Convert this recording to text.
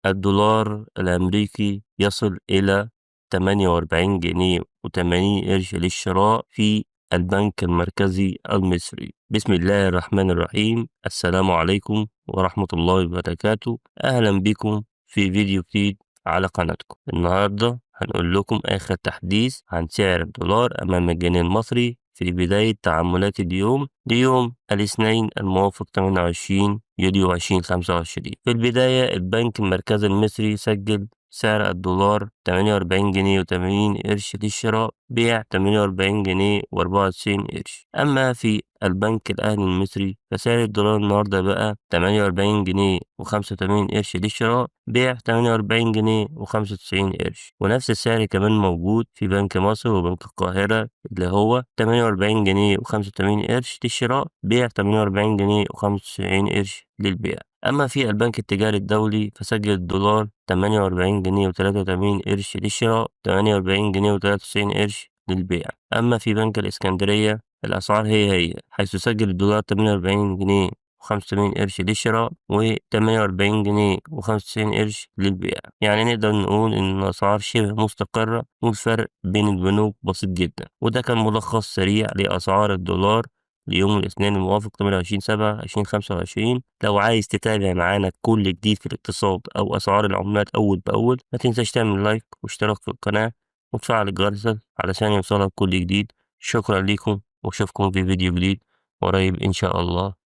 الدولار الأمريكي يصل إلى 48 جنيه و80 قرش للشراء في البنك المركزي المصري. بسم الله الرحمن الرحيم. السلام عليكم ورحمة الله وبركاته. أهلا بكم في فيديو جديد على قناتكم. النهاردة هنقول لكم آخر تحديث عن سعر الدولار أمام الجنيه المصري في بداية تعاملات اليوم ليوم الاثنين الموافق 28 يوليو 2025. في البداية البنك المركزي المصري سجل سعر الدولار 48 جنيه و80 قرش للشراء، بيع 48 جنيه و94 قرش. أما في البنك الأهلي المصري فسعر الدولار النهاردة بقى 48 جنيه و85 قرش للشراء، بيع 48 جنيه و95 قرش. ونفس السعر كمان موجود في بنك مصر وبنك القاهرة اللي هو 48 جنيه و85 قرش للشراء، بيع 48 جنيه و95 قرش للبيع. أما في البنك التجاري الدولي فسجل الدولار 48 جنيه و83 قرش للشراء، 48 جنيه و93 قرش للبيع. أما في بنك الإسكندرية الأسعار هي حيث سجل الدولار 48 جنيه و85 قرش للشراء و48 جنيه و95 قرش للبيع. يعني نقدر نقول إن الأسعار شبه مستقرة والفرق بين البنوك بسيط جدا. وده كان ملخص سريع لأسعار الدولار ليوم الاثنين الموافق 28/7/2025. لو عايز تتابع معانا كل جديد في الاقتصاد أو أسعار العملات أول بأول، ما تنساش تعمل لايك واشتراك في القناة وتفعل الجرس علشان يوصلك كل جديد. شكرا لكم وأشوفكم في فيديو جديد قريب إن شاء الله.